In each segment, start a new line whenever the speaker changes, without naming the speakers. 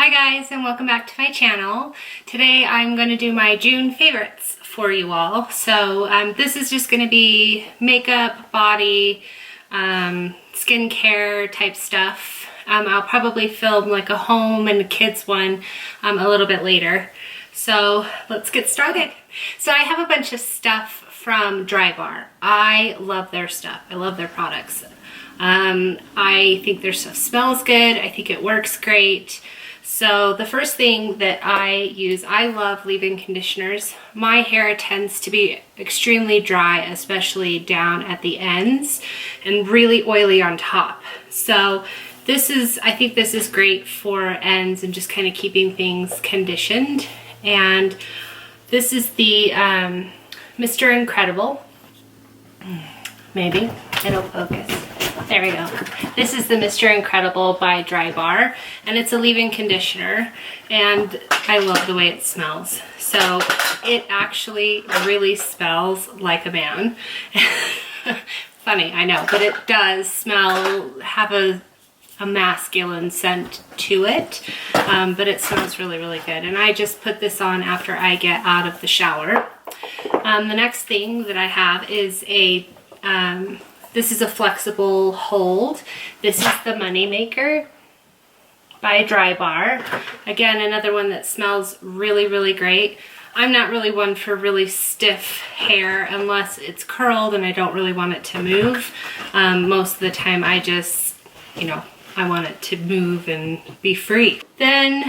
Hi guys, and welcome back to my channel. Today I'm going to do my June favorites for you all. So this is just going to be makeup, body, skincare type stuff. I'll probably film like a home and a kids one a little bit later. So let's get started. So I have a bunch of stuff from Drybar. I love their stuff. I love their products. I think their stuff smells good. I think it works great. So the first thing that I use, I love leave-in conditioners. My hair tends to be extremely dry, especially down at the ends, and really oily on top. So I think this is great for ends and just kind of keeping things conditioned. And this is the Mr. Incredible. Maybe it'll focus. There we go. This is the Mr. Incredible by Drybar, and it's a leave-in conditioner, and I love the way it smells. So it actually really smells like a man. Funny, I know, but it does have a masculine scent to it, but it smells really, really good. And I just put this on after I get out of the shower. The next thing that I have is this is a flexible hold. This is the Money Maker by Drybar. Again, another one that smells really, really great. I'm not really one for really stiff hair unless it's curled and I don't really want it to move. Most of the time I just, I want it to move and be free. Then,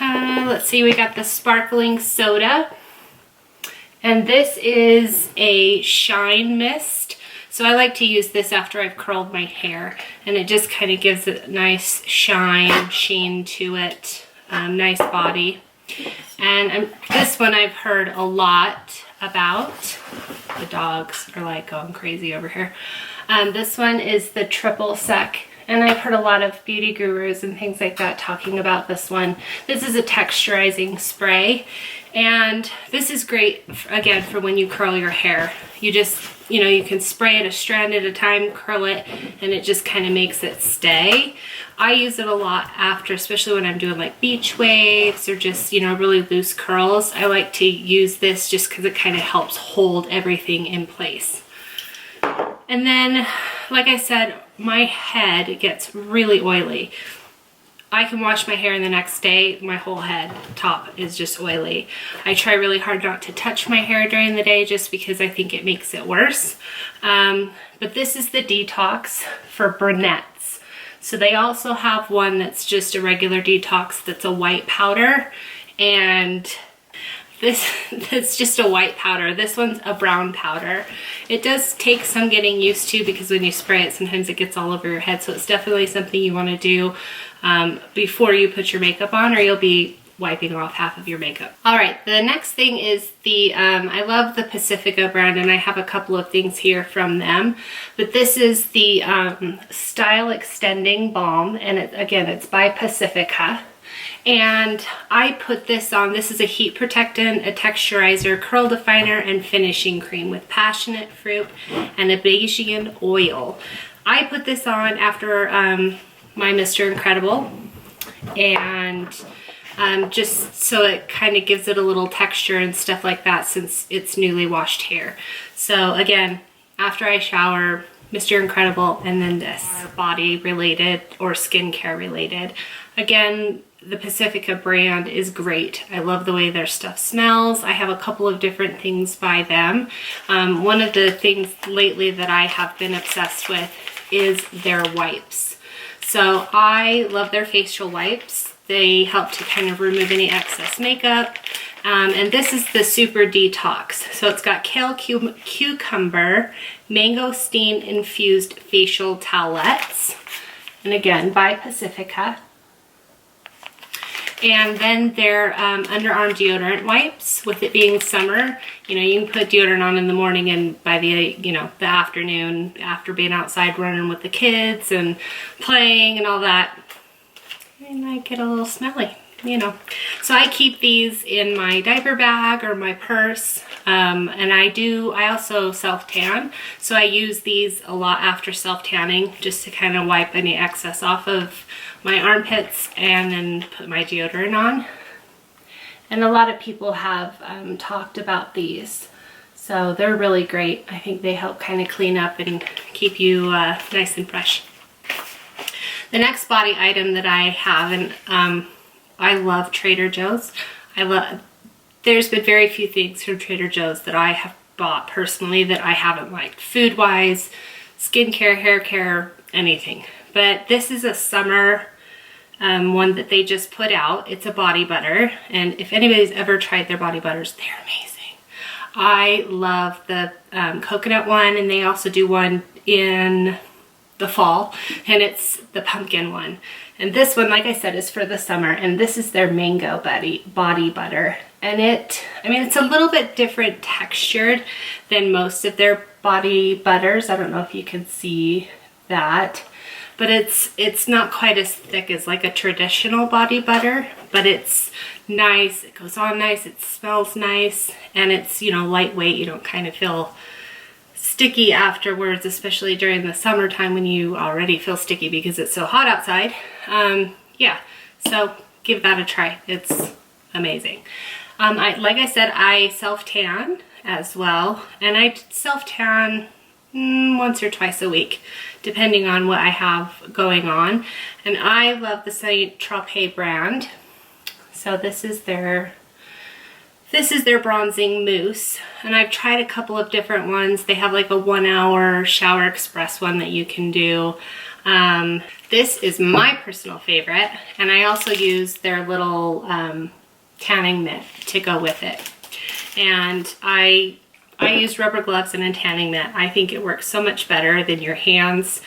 let's see, we got the Sparkling Soda. And this is a shine mist. So I like to use this after I've curled my hair, and it just kind of gives it a nice sheen to it, nice body. And this one I've heard a lot about. The dogs are like going crazy over here. This one is the Triple Sec, and I've heard a lot of beauty gurus and things like that talking about this one. This is a texturizing spray, and this is great, again, for when you curl your hair. You just, you can spray it a strand at a time, curl it, and it just kind of makes it stay. I use it a lot after, especially when I'm doing like beach waves or just, really loose curls. I like to use this just because it kind of helps hold everything in place. And then, like I said, my head gets really oily. I can wash my hair and the next day, my whole head top is just oily. I try really hard not to touch my hair during the day just because I think it makes it worse. But this is the Detox for brunettes. So they also have one that's just a regular detox that's a white powder, and that's just a white powder. This one's a brown powder. It does take some getting used to because when you spray it, sometimes it gets all over your head. So it's definitely something you want to do before you put your makeup on, or you'll be wiping off half of your makeup. All right, the next thing is the, I love the Pacifica brand, and I have a couple of things here from them. But this is the Style Extending Balm, and it's by Pacifica. And I put this on. This is a heat protectant, a texturizer, curl definer, and finishing cream with passionate fruit and a Bayesian oil. I put this on after my Mr. Incredible, and just so it kind of gives it a little texture and stuff like that since it's newly washed hair. So again, after I shower, Mr. Incredible, and then this, body related or skincare related. Again, the Pacifica brand is great. I love the way their stuff smells. I have a couple of different things by them. One of the things lately that I have been obsessed with is their wipes. So I love their facial wipes. They help to kind of remove any excess makeup. And this is the Super Detox. So it's got kale cucumber, mangosteen infused facial towelettes. And again, by Pacifica. And then their underarm deodorant wipes. With it being summer, you can put deodorant on in the morning, and by the afternoon, after being outside running with the kids and playing and all that, it might get a little smelly. you know. So I keep these in my diaper bag or my purse. And I also self-tan. So I use these a lot after self-tanning just to kind of wipe any excess off of my armpits and then put my deodorant on. And a lot of people have talked about these. So they're really great. I think they help kind of clean up and keep you nice and fresh. The next body item that I have, and I love Trader Joe's. There's been very few things from Trader Joe's that I have bought personally that I haven't liked. Food-wise, skincare, hair care, anything. But this is a summer one that they just put out. It's a body butter. And if anybody's ever tried their body butters, they're amazing. I love the coconut one, and they also do one in the fall, and it's the pumpkin one. And this one, like I said, is for the summer, and this is their mango body butter. And it's a little bit different textured than most of their body butters. I don't know if you can see that, but it's not quite as thick as like a traditional body butter, but it's nice. It goes on nice, it smells nice, and it's, you know, lightweight. You don't kind of feel sticky afterwards, especially during the summertime when you already feel sticky because it's so hot outside. Yeah, so give that a try. It's amazing. Like I said, I self-tan as well, and I self-tan once or twice a week, depending on what I have going on. And I love the Saint Tropez brand. So this is their bronzing mousse, and I've tried a couple of different ones. They have like a 1 hour shower express one that you can do. This is my personal favorite, and I also use their little tanning mitt to go with it. And I use rubber gloves and a tanning mitt. I think it works so much better than your hands.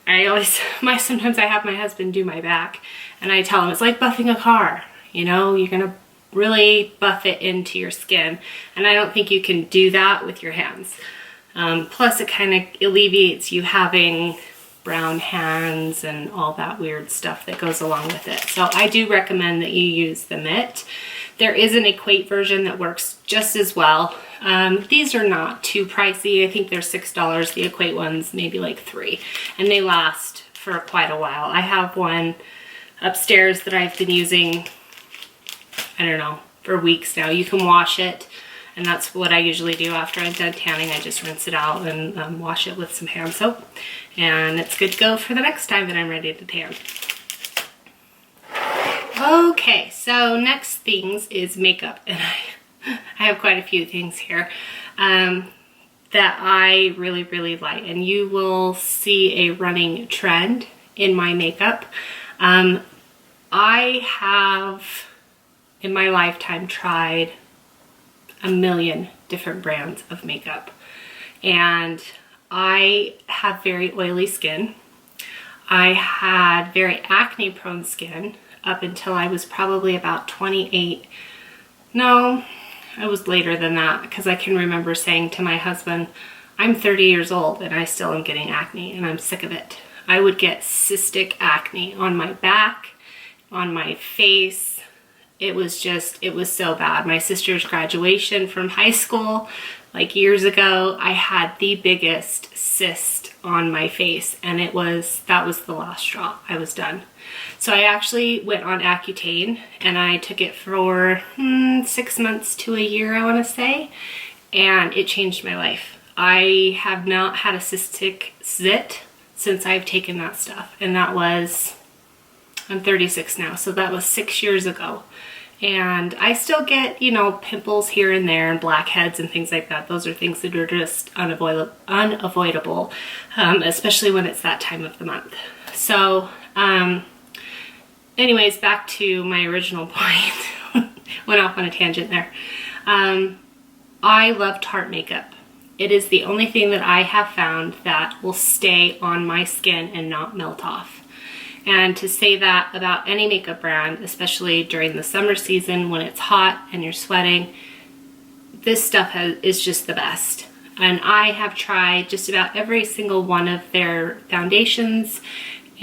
Sometimes I have my husband do my back, and I tell him it's like buffing a car. You know, you're gonna really buff it into your skin, and I don't think you can do that with your hands. Plus it kind of alleviates you having brown hands and all that weird stuff that goes along with it. So I do recommend that you use the mitt. There is an Equate version that works just as well. These are not too pricey. I think they're $6. The Equate ones maybe like $3, and they last for quite a while. I have one upstairs that I've been using, I don't know, for weeks now. You can wash it, and that's what I usually do after I'm done tanning. I just rinse it out and wash it with some hand soap, and it's good to go for the next time that I'm ready to tan. Okay, so next things is makeup, and I have quite a few things here that I really, really like, and you will see a running trend in my makeup. I have in my lifetime tried a million different brands of makeup, and I have very oily skin. I had very acne prone skin up until I was probably about 28. No, I was later than that, because I can remember saying to my husband, I'm 30 years old and I still am getting acne and I'm sick of it. I would get cystic acne on my back, on my face. It was so bad. My sister's graduation from high school, like years ago, I had the biggest cyst on my face, and that was the last straw. I was done. So I actually went on Accutane, and I took it for 6 months to a year, I want to say, and it changed my life. I have not had a cystic zit since I've taken that stuff, and I'm 36 now, so that was 6 years ago. And I still get, you know, pimples here and there and blackheads and things like that. Those are things that are just unavoidable, especially when it's that time of the month. So, anyways, back to my original point. Went off on a tangent there. I love Tarte makeup. It is the only thing that I have found that will stay on my skin and not melt off. And to say that about any makeup brand, especially during the summer season when it's hot and you're sweating, this stuff is just the best. And I have tried just about every single one of their foundations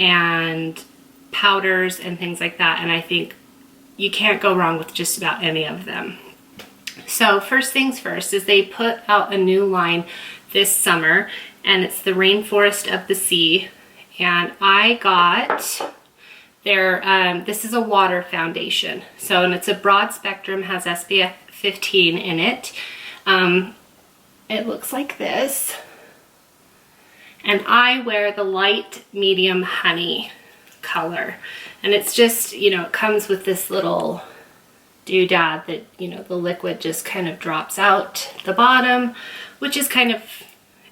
and powders and things like that, and I think you can't go wrong with just about any of them. So first things first is they put out a new line this summer, and it's the Rainforest of the Sea. And I got their, this is a water foundation. So, and it's a broad spectrum, has SPF 15 in it. It looks like this. And I wear the light medium honey color. And it's just, you know, it comes with this little doodad that, you know, the liquid just kind of drops out the bottom, which is kind of,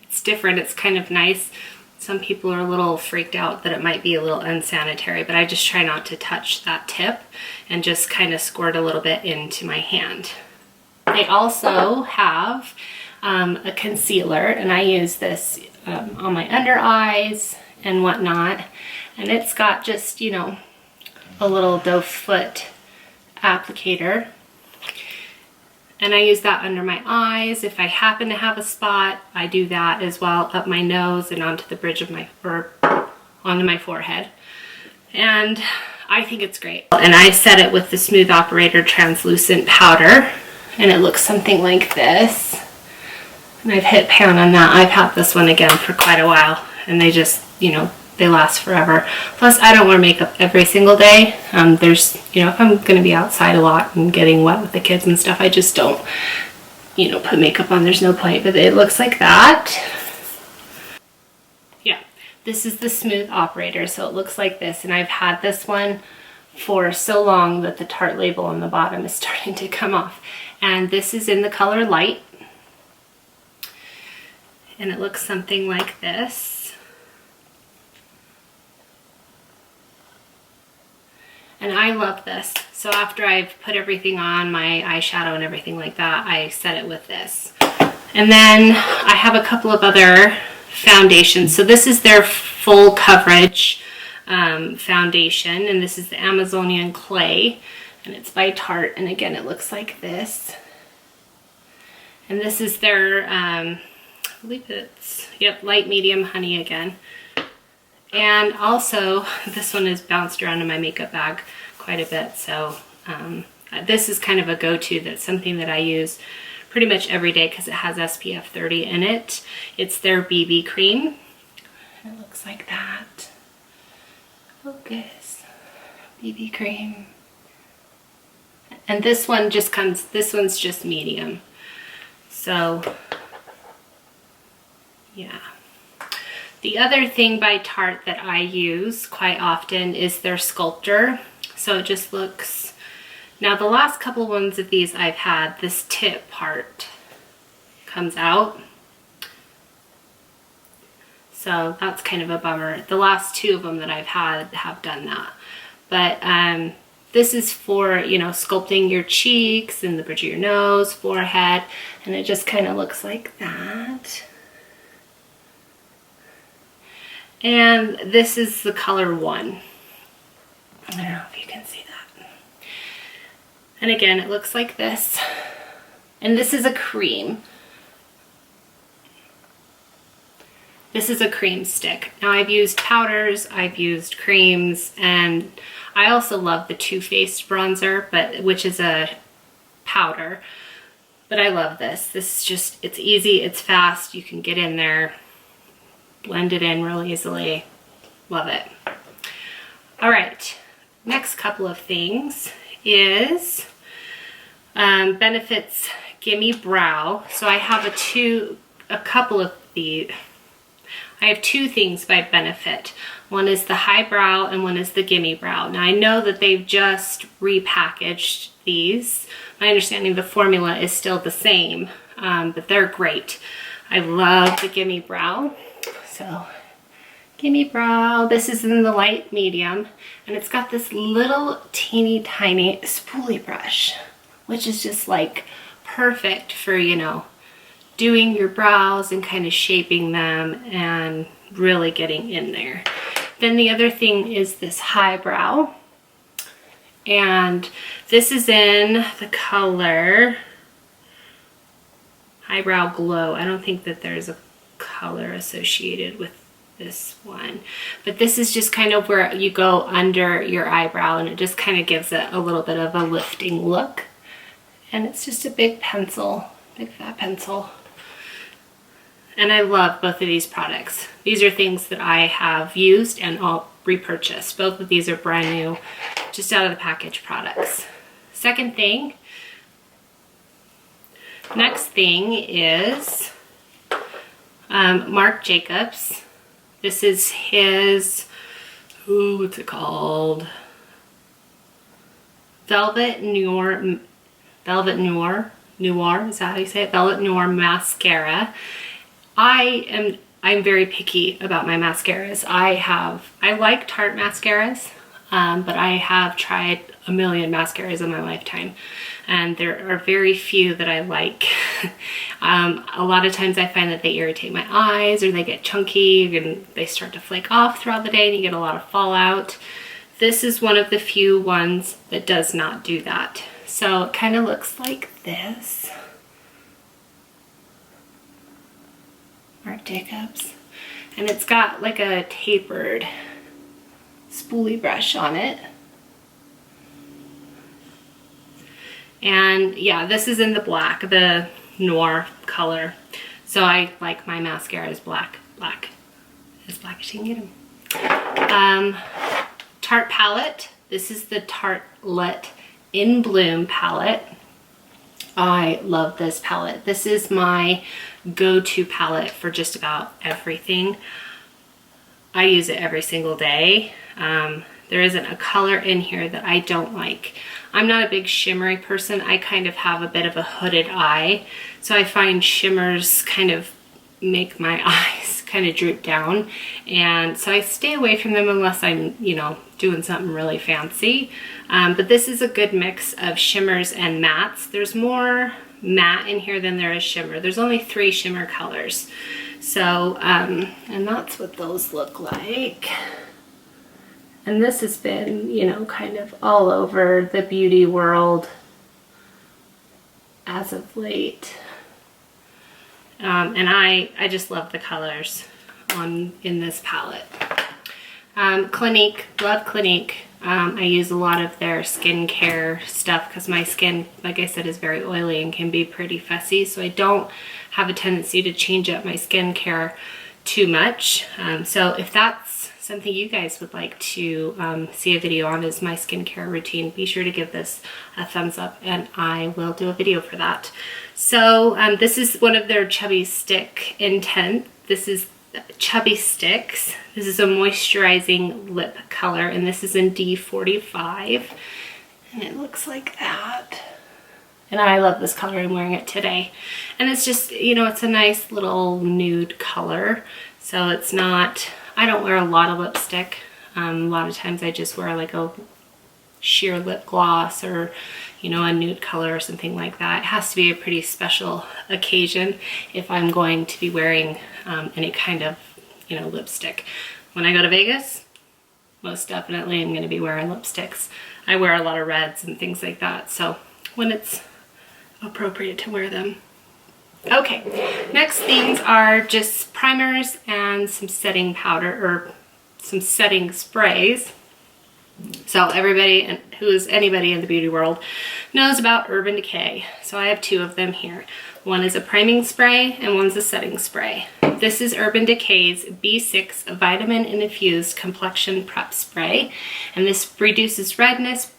it's different. It's kind of nice. Some people are a little freaked out that it might be a little unsanitary, but I just try not to touch that tip and just kind of squirt a little bit into my hand. They also have a concealer, and I use this on my under eyes and whatnot. And it's got just, you know, a little doe foot applicator. And I use that under my eyes. If I happen to have a spot, I do that as well, up my nose and onto the bridge of my, or onto my forehead. And I think it's great. And I set it with the Smooth Operator translucent powder, and it looks something like this. And I've hit pan on that. I've had this one again for quite a while, and they just, you know, they last forever. Plus, I don't wear makeup every single day. There's, you know, if I'm going to be outside a lot and getting wet with the kids and stuff, I just don't, you know, put makeup on. There's no point. But it looks like that. Yeah, this is the Smooth Operator. So it looks like this. And I've had this one for so long that the Tarte label on the bottom is starting to come off. And this is in the color Light. And it looks something like this. And I love this. So after I've put everything on, my eyeshadow and everything like that, I set it with this. And then I have a couple of other foundations. So this is their full coverage foundation, and this is the Amazonian Clay, and it's by Tarte. And again, it looks like this. And this is their, I believe it's, yep, light medium honey again. And also, this one is bounced around in my makeup bag quite a bit, so this is kind of a go-to. That's something that I use pretty much every day because it has SPF 30 in it. It's their BB cream. It looks like that. Focus. BB cream. And this one just comes, this one's just medium. So, yeah. The other thing by Tarte that I use quite often is their Sculptor. So it just looks, now the last couple ones of these I've had, this tip part comes out. So that's kind of a bummer. The last two of them that I've had have done that. But this is for, you know, sculpting your cheeks and the bridge of your nose, forehead, and it just kind of looks like that. And this is the color 1. I don't know if you can see that. And again, it looks like this. And this is a cream. This is a cream stick. Now I've used powders, I've used creams, and I also love the Too Faced bronzer, which is a powder. But I love this. This is just, it's easy, it's fast, you can get in there, blend it in real easily. Love it. All right, next couple of things is Benefit's Gimme Brow. So I have a couple of these. I have two things by Benefit. One is the High Brow and one is the Gimme Brow. Now I know that they've just repackaged these. My understanding the formula is still the same, but they're great. I love the Gimme Brow. So, Gimme Brow, this is in the light medium, and it's got this little teeny tiny spoolie brush, which is just like perfect for, you know, doing your brows and kind of shaping them and really getting in there. Then the other thing is this High Brow, and this is in the color Highbrow Glow. I don't think that there's a color associated with this one. But this is just kind of where you go under your eyebrow, and it just kind of gives it a little bit of a lifting look. And it's just a big pencil, big fat pencil. And I love both of these products. These are things that I have used and I'll repurchase. Both of these are brand new, just out of the package products. Next thing is Marc Jacobs. This is his, what's it called? Velvet Noir, is that how you say it? Velvet Noir mascara. I'm very picky about my mascaras. I like Tarte mascaras, but I have tried a million mascaras in my lifetime, and there are very few that I like. A lot of times I find that they irritate my eyes, or they get chunky and they start to flake off throughout the day and you get a lot of fallout. This is one of the few ones that does not do that. So it kind of looks like this. Marc Jacobs. And it's got like a tapered spoolie brush on it. And yeah, this is in the black, the noir color. So I like my mascaras black. As black as you can get them. Tarte palette. This is the Tartelette In Bloom palette. I love this palette. This is my go-to palette for just about everything. I use it every single day. There isn't a color in here that I don't like. I'm not a big shimmery person. I kind of have a bit of a hooded eye, so I find shimmers kind of make my eyes kind of droop down, and so I stay away from them unless I'm, you know, doing something really fancy. But this is a good mix of shimmers and mattes. There's more matte in here than there is shimmer. There's only 3 shimmer colors. So, and that's what those look like. And this has been, you know, kind of all over the beauty world as of late. And I just love the colors in this palette. Clinique, love Clinique. I use a lot of their skincare stuff because my skin, like I said, is very oily and can be pretty fussy. So I don't have a tendency to change up my skincare too much. So if that's something you guys would like to see a video on, is my skincare routine, be sure to give this a thumbs up and I will do a video for that. So this is one of their Chubby Stick Intense. This is Chubby Sticks. This is a moisturizing lip color, and this is in D45, and it looks like that. And I love this color. I'm wearing it today, and it's just, you know, it's a nice little nude color. So it's not, I don't wear a lot of lipstick. A lot of times I just wear like a sheer lip gloss, or, you know, a nude color or something like that. It has to be a pretty special occasion if I'm going to be wearing any kind of, you know, lipstick. When I go to Vegas, most definitely I'm going to be wearing lipsticks. I wear a lot of reds and things like that, so when it's appropriate to wear them. Okay, next things are just primers and some setting powder, or some setting sprays. So everybody who is anybody in the beauty world knows about Urban Decay. So I have 2 of them here. One is a priming spray and one's a setting spray. This is Urban Decay's B6 Vitamin Infused Complexion Prep Spray. And this reduces redness,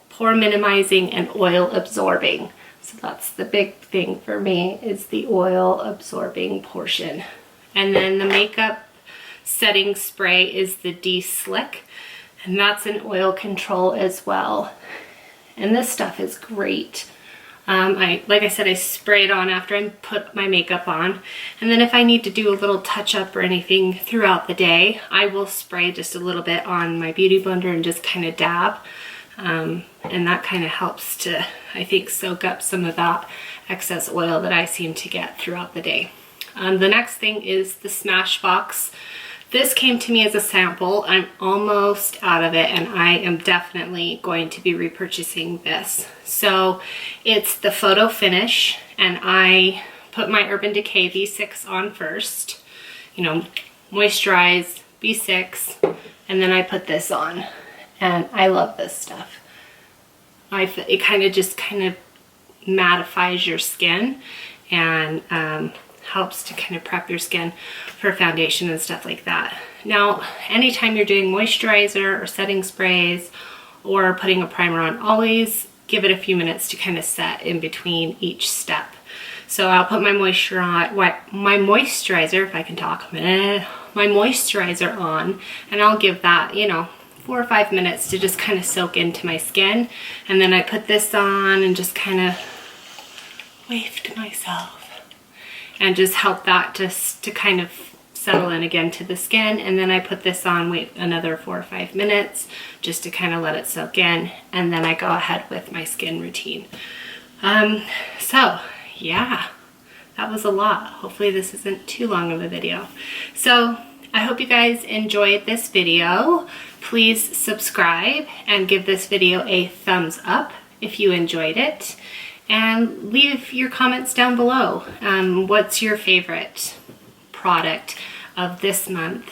pore minimizing, and oil absorbing. So that's the big thing for me, is the oil absorbing portion. And then the makeup setting spray is the D-Slick. And that's an oil control as well. And this stuff is great. Like I said, I spray it on after I put my makeup on. And then if I need to do a little touch up or anything throughout the day, I will spray just a little bit on my beauty blender and just kind of dab. And that kind of helps to, I think, soak up some of that excess oil that I seem to get throughout the day. The next thing is the Smashbox. This came to me as a sample. I'm almost out of it, and I am definitely going to be repurchasing this. So it's the Photo Finish, and I put my Urban Decay V6 on first. You know, moisturize, B6, and then I put this on. And I love this stuff. It kind of mattifies your skin and helps to kind of prep your skin for foundation and stuff like that. Now, anytime you're doing moisturizer or setting sprays or putting a primer on, always give it a few minutes to kind of set in between each step. So I'll put my moisturizer, if I can talk, my moisturizer on, and I'll give that, you know, 4 or 5 minutes to just kind of soak into my skin. And then I put this on and just kind of wave to myself and just help that just to kind of settle in again to the skin. And then I put this on, wait another 4 or 5 minutes just to kind of let it soak in. And then I go ahead with my skin routine. So yeah, that was a lot. Hopefully this isn't too long of a video. So I hope you guys enjoyed this video. Please subscribe and give this video a thumbs up if you enjoyed it. And leave your comments down below. What's your favorite product of this month?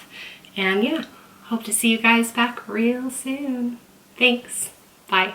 And yeah, hope to see you guys back real soon. Thanks. Bye.